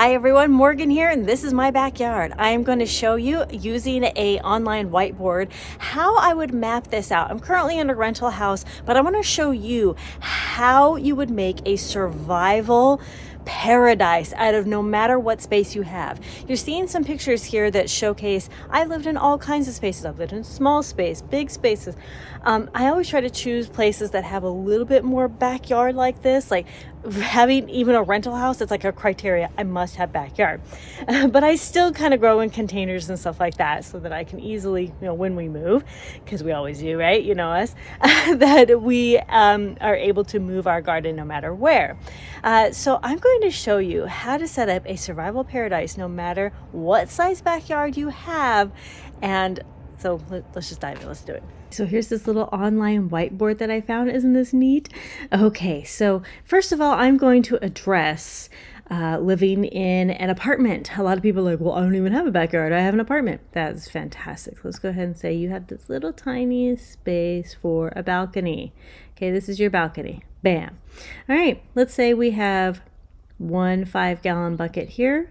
Hi everyone, Morgan here, and this is my backyard. I am going to show you using a online whiteboard how I would map this out. I'm currently in a rental house, but I want to show you how you would make a survival paradise out of no matter what space you have. You're seeing some pictures here that showcase I lived in all kinds of spaces. I've lived in small space, big spaces. I always try to choose places that have a little bit more backyard like this, like having even a rental house. It's like a criteria. I must have backyard. But I still kind of grow in containers and stuff like that so that I can easily, when we move, because we always do, right? You know us, that we are able to move our garden no matter where. So I'm going to show you how to set up a survival paradise no matter what size backyard you have. And so let's just dive in. Let's do it. So here's this little online whiteboard that I found. Isn't this neat? Okay, so first of all, I'm going to address living in an apartment. A lot of people are like, well, I don't even have a backyard. I have an apartment. That's fantastic. Let's go ahead and say you have this little tiny space for a balcony. Okay, this is your balcony. Bam. All right, let's say we have one 5-gallon bucket here.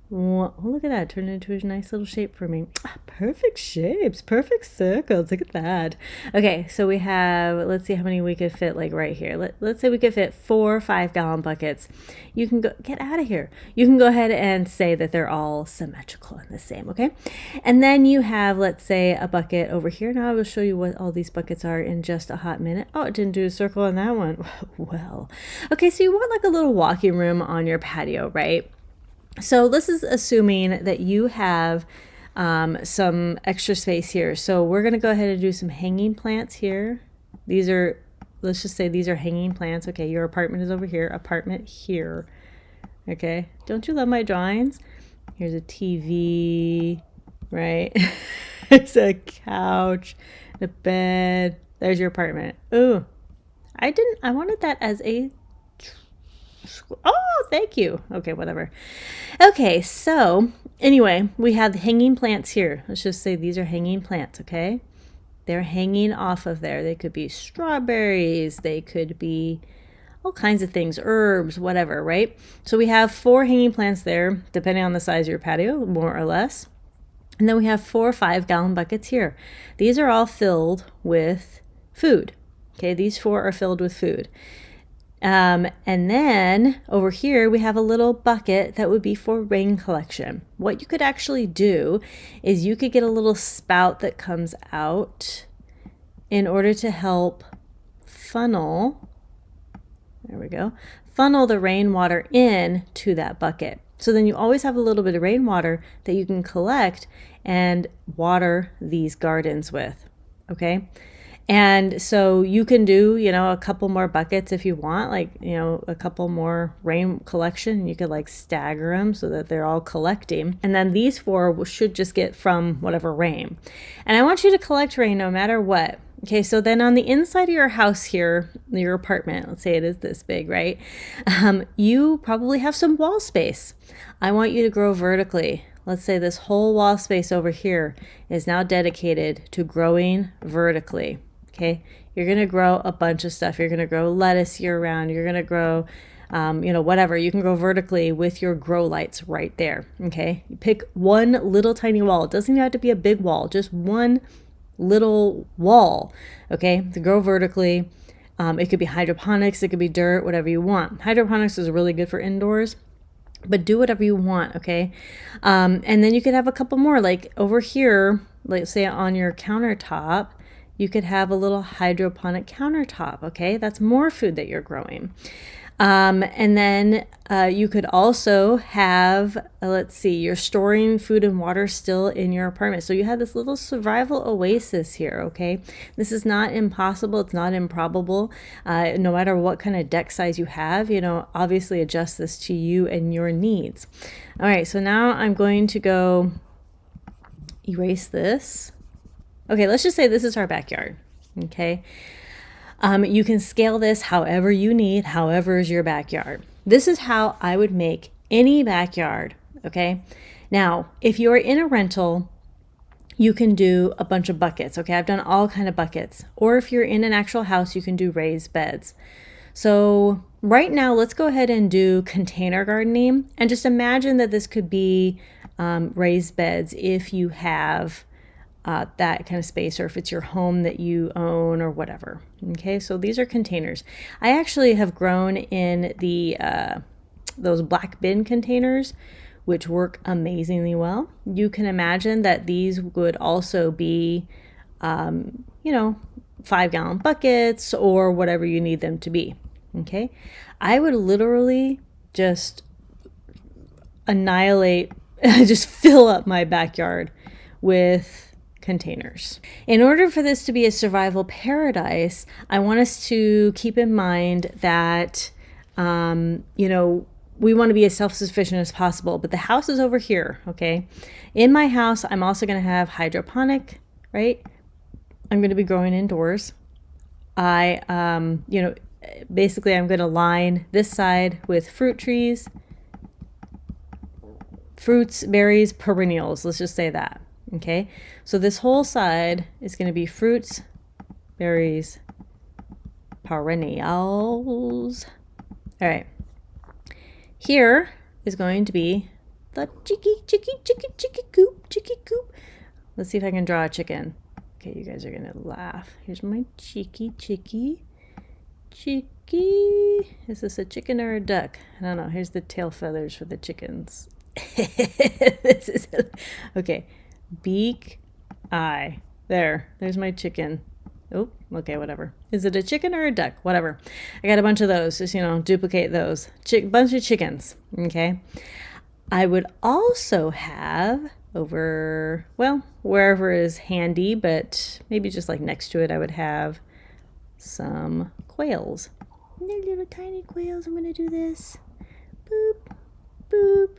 Oh, look at that. Turned into a nice little shape for me. Perfect shapes, perfect circles. Look at that. Okay, so we have, let's see how many we could fit like right here. Let's say we could fit 4 5-gallon buckets. You can go, get out of here. You can go ahead and say that they're all symmetrical and the same, okay? And then you have, let's say, a bucket over here. Now I will show you what all these buckets are in just a hot minute. Oh, it didn't do a circle on that one. Well, okay, so you want like a little walking room on your patio, right? So this is assuming that you have some extra space here. So we're going to go ahead and do some hanging plants here. These are, let's just say these are hanging plants. Okay, your apartment is over here, apartment here. Okay, don't you love my drawings? Here's a TV, right? There's a couch, a bed. There's your apartment. Ooh, I wanted that as a oh, thank you. Okay, whatever. Okay, so anyway, we have hanging plants here. Let's just say these are hanging plants, okay? They're hanging off of there. They could be strawberries. They could be all kinds of things, herbs, whatever, right? So we have 4 hanging plants there, depending on the size of your patio, more or less. And then we have 4 5-gallon buckets here. These are all filled with food. Okay, these 4 are filled with food. And then over here we have a little bucket that would be for rain collection. What you could actually do is you could get a little spout that comes out in order to help funnel, there we go, funnel the rainwater in to that bucket. So then you always have a little bit of rainwater that you can collect and water these gardens with, okay? And so you can do, a couple more buckets if you want, like, a couple more rain collection. You could like stagger them so that they're all collecting. And then these 4 should just get from whatever rain. And I want you to collect rain no matter what. Okay, so then on the inside of your house here, your apartment, let's say it is this big, right? You probably have some wall space. I want you to grow vertically. Let's say this whole wall space over here is now dedicated to growing vertically. Okay, you're going to grow a bunch of stuff. You're going to grow lettuce year round. You're going to grow, whatever. You can grow vertically with your grow lights right there. Okay, you pick one little tiny wall. It doesn't even have to be a big wall, just one little wall. Okay, to grow vertically. It could be hydroponics. It could be dirt, whatever you want. Hydroponics is really good for indoors, but do whatever you want. Okay, and then you could have a couple more, like over here, like say on your countertop. You could have a little hydroponic countertop, okay? That's more food that you're growing. And then you could also have, let's see, you're storing food and water still in your apartment. So you have this little survival oasis here, okay? This is not impossible. It's not improbable. No matter what kind of deck size you have, obviously adjust this to you and your needs. All right, so now I'm going to go erase this. Okay, let's just say this is our backyard, okay? You can scale this however you need, however is your backyard. This is how I would make any backyard, okay? Now, if you're in a rental, you can do a bunch of buckets, okay? I've done all kind of buckets. Or if you're in an actual house, you can do raised beds. So right now, let's go ahead and do container gardening, and just imagine that this could be raised beds if you have that kind of space, or if it's your home that you own or whatever. Okay, so these are containers. I actually have grown in the those black bin containers, which work amazingly well. You can imagine that these would also be, 5-gallon buckets or whatever you need them to be. Okay, I would literally just annihilate, just fill up my backyard with containers. In order for this to be a survival paradise, I want us to keep in mind that, we want to be as self-sufficient as possible, but the house is over here, okay? In my house, I'm also going to have hydroponic, right? I'm going to be growing indoors. Basically I'm going to line this side with fruit trees, fruits, berries, perennials. Let's just say that. Okay, so this whole side is going to be fruits, berries, perennials. All right, here is going to be the chicky coop. Let's see if I can draw a chicken. Okay, you guys are going to laugh. Here's my chicky. Is this a chicken or a duck? I don't know. Here's the tail feathers for the chickens. Okay. Beak, eye. There's my chicken. Oh, okay, whatever. Is it a chicken or a duck? Whatever. I got a bunch of those. Just, duplicate those. Bunch of chickens. Okay. I would also have wherever is handy, but maybe just like next to it, I would have some quails. And they're little tiny quails. I'm going to do this. Boop, boop.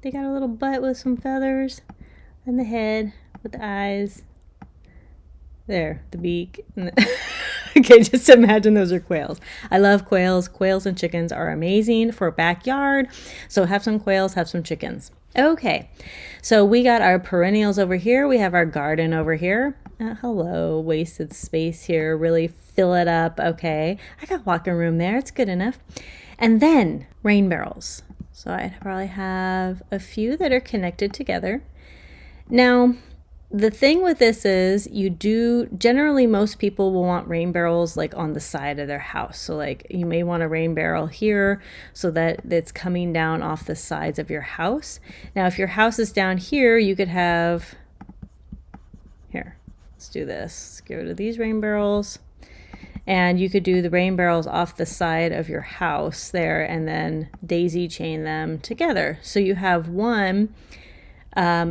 They got a little butt with some feathers. And the head with the eyes. There, the beak. Okay, just imagine those are quails. I love quails. Quails and chickens are amazing for a backyard. So have some quails, have some chickens. Okay, so we got our perennials over here. We have our garden over here. Hello, wasted space here. Really fill it up. Okay, I got walking room there. It's good enough. And then rain barrels. So I'd probably have a few that are connected together. Now, the thing with this is generally most people will want rain barrels like on the side of their house. So like you may want a rain barrel here so that it's coming down off the sides of your house. Now, if your house is down here, you could have, here, let's do this. Let's get rid of these rain barrels. And you could do the rain barrels off the side of your house there and then daisy chain them together. So you have one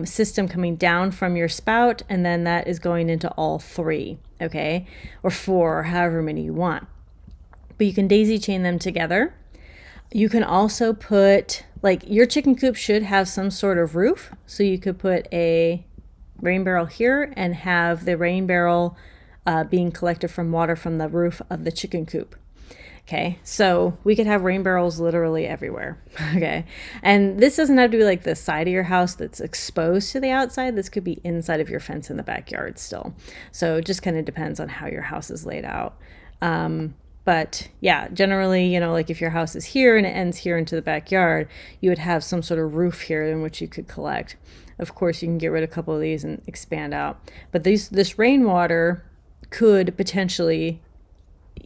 system coming down from your spout, and then that is going into all three, okay, or four, or however many you want. But you can daisy chain them together. You can also put, like, your chicken coop should have some sort of roof, so you could put a rain barrel here and have the rain barrel being collected from water from the roof of the chicken coop. Okay, so we could have rain barrels literally everywhere. Okay, and this doesn't have to be like the side of your house that's exposed to the outside. This could be inside of your fence in the backyard still. So it just kind of depends on how your house is laid out. But yeah, generally, like if your house is here and it ends here into the backyard, you would have some sort of roof here in which you could collect. Of course, you can get rid of a couple of these and expand out. But this rainwater could potentially,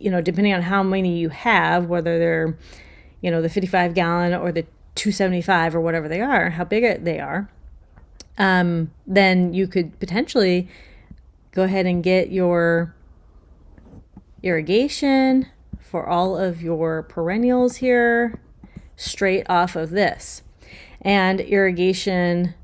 depending on how many you have, whether they're, the 55-gallon or the 275 or whatever they are, how big they are, then you could potentially go ahead and get your irrigation for all of your perennials here straight off of this, and irrigation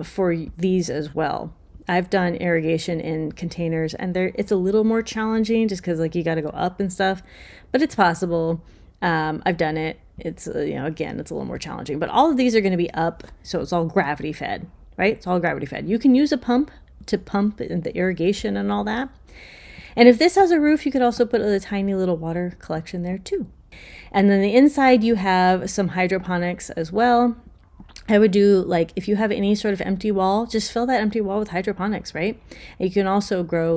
for these as well. I've done irrigation in containers, and it's a little more challenging just because you got to go up and stuff, but it's possible. I've done it. It's, again, it's a little more challenging, but all of these are going to be up. So it's all gravity fed, right? It's all gravity fed. You can use a pump to pump the irrigation and all that. And if this has a roof, you could also put a tiny little water collection there too. And then the inside, you have some hydroponics as well. I would do, if you have any sort of empty wall, just fill that empty wall with hydroponics, right? And you can also grow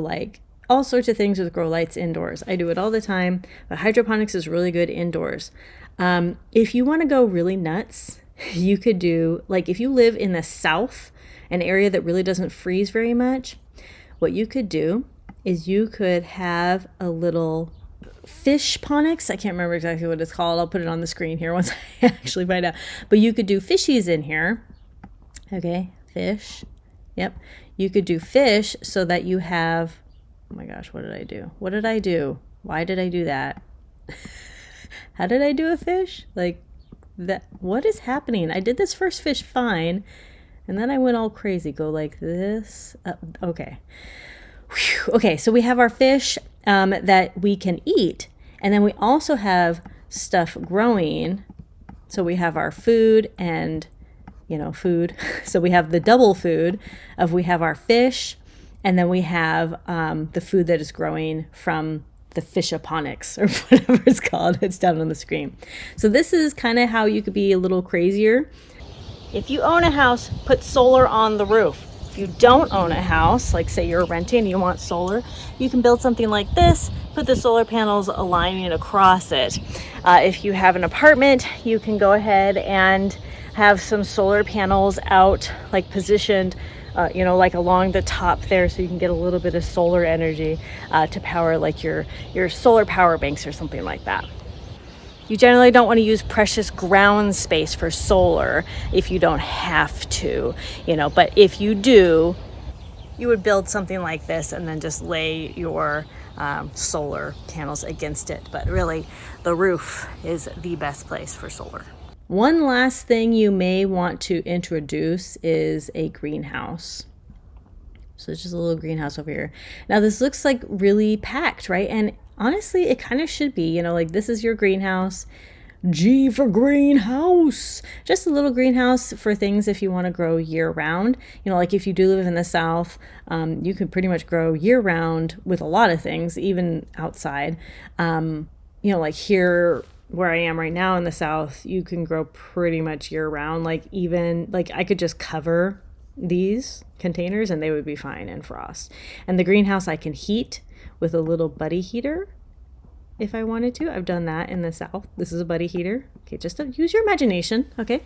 all sorts of things with grow lights indoors. I do it all the time, but hydroponics is really good indoors. If you want to go really nuts, you could do, like if you live in the south, an area that really doesn't freeze very much, what you could do is you could have a little fish ponics. I can't remember exactly what it's called. I'll put it on the screen here once I actually find out. But you could do fishies in here. Okay, fish. Yep. You could do fish so that you have, oh my gosh, what did I do? What did I do? Why did I do that? How did I do a fish? Like that, what is happening? I did this first fish fine, and then I went all crazy. Go like this. Okay. Whew. Okay, so we have our fish that we can eat, and then we also have stuff growing. So we have our food and, food. So we have the double food of, we have our fish, and then we have the food that is growing from the fishaponics, or whatever it's called. It's down on the screen. So this is kind of how you could be a little crazier. If you own a house, put solar on the roof. If you don't own a house, like say you're renting and you want solar, you can build something like this, put the solar panels aligning across it. If you have an apartment, you can go ahead and have some solar panels out, like positioned like along the top there, so you can get a little bit of solar energy to power like your solar power banks or something like that. You generally don't want to use precious ground space for solar if you don't have to, but if you do, you would build something like this and then just lay your solar panels against it. But really, the roof is the best place for solar. One last thing you may want to introduce is a greenhouse. So it's just a little greenhouse over here. Now this looks like really packed, right? And honestly, it kind of should be, like this is your greenhouse. G for greenhouse. Just a little greenhouse for things if you want to grow year round. Like if you do live in the South, you could pretty much grow year round with a lot of things, even outside. Like here, where I am right now in the South, you can grow pretty much year round. Like I could just cover these containers and they would be fine in frost. And the greenhouse I can heat with a little buddy heater if I wanted to. I've done that in the South. This is a buddy heater. Okay, just use your imagination. Okay,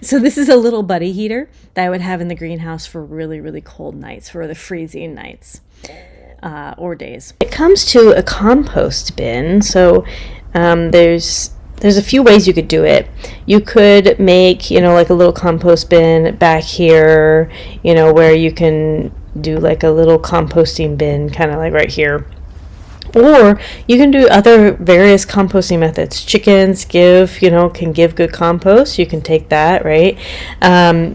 so this is a little buddy heater that I would have in the greenhouse for really, really cold nights, for the freezing nights or days. It comes to a compost bin. So there's a few ways you could do it. You could make, like a little compost bin back here, where you can do like a little composting bin, kind of like right here. Or you can do other various composting methods. Chickens can give good compost. You can take that, right?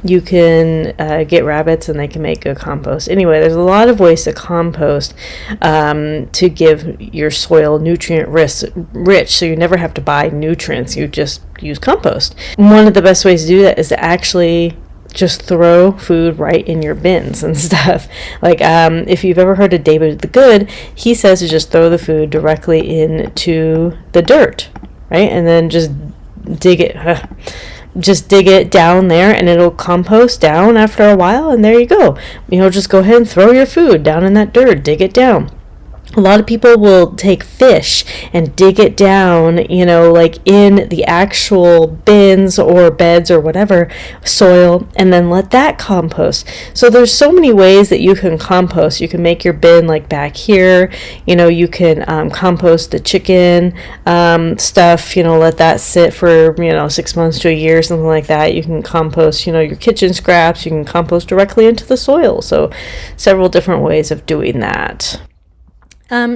You can get rabbits and they can make good compost. Anyway, there's a lot of ways to compost to give your soil nutrient rich, so you never have to buy nutrients. You just use compost. One of the best ways to do that is to actually just throw food right in your bins and stuff. Like if you've ever heard of David the Good, he says to just throw the food directly into the dirt, right? And then just dig it down there and it'll compost down after a while, and there you go. Just go ahead and throw your food down in that dirt, dig it down. A lot of people will take fish and dig it down, like in the actual bins or beds or whatever soil, and then let that compost. So there's so many ways that you can compost. You can make your bin like back here. You can compost the chicken stuff. Let that sit for 6 months to a year, something like that. You can compost, your kitchen scraps. You can compost directly into the soil. So several different ways of doing that.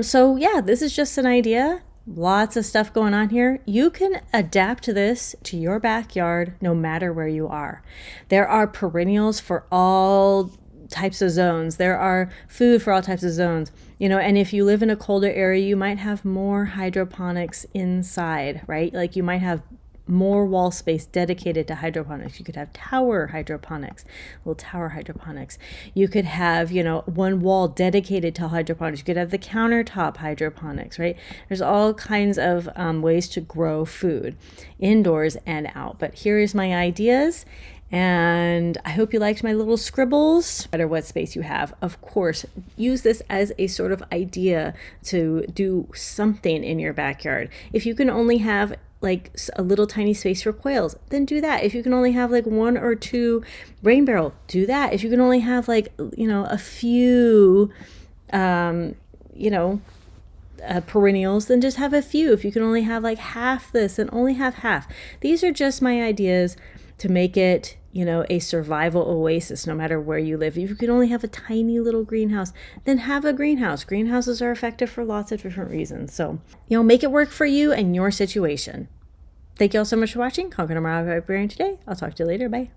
So yeah, this is just an idea. Lots of stuff going on here. You can adapt this to your backyard no matter where you are. There are perennials for all types of zones. There are food for all types of zones. And if you live in a colder area, you might have more hydroponics inside, right? Like you might have more wall space dedicated to hydroponics. You could have tower hydroponics, little tower hydroponics. You could have, one wall dedicated to hydroponics. You could have the countertop hydroponics, right? There's all kinds of ways to grow food indoors and out. But here is my ideas. And I hope you liked my little scribbles. No matter what space you have, of course, use this as a sort of idea to do something in your backyard. If you can only have like a little tiny space for quails, then do that. If you can only have like 1 or 2 rain barrel, do that. If you can only have like, a few, perennials, then just have a few. If you can only have like half this, then only have half. These are just my ideas to make it, a survival oasis no matter where you live. If you can only have a tiny little greenhouse, then have a greenhouse. Greenhouses are effective for lots of different reasons. So, make it work for you and your situation. Thank you all so much for watching. Conquer Number Today. I'll talk to you later. Bye.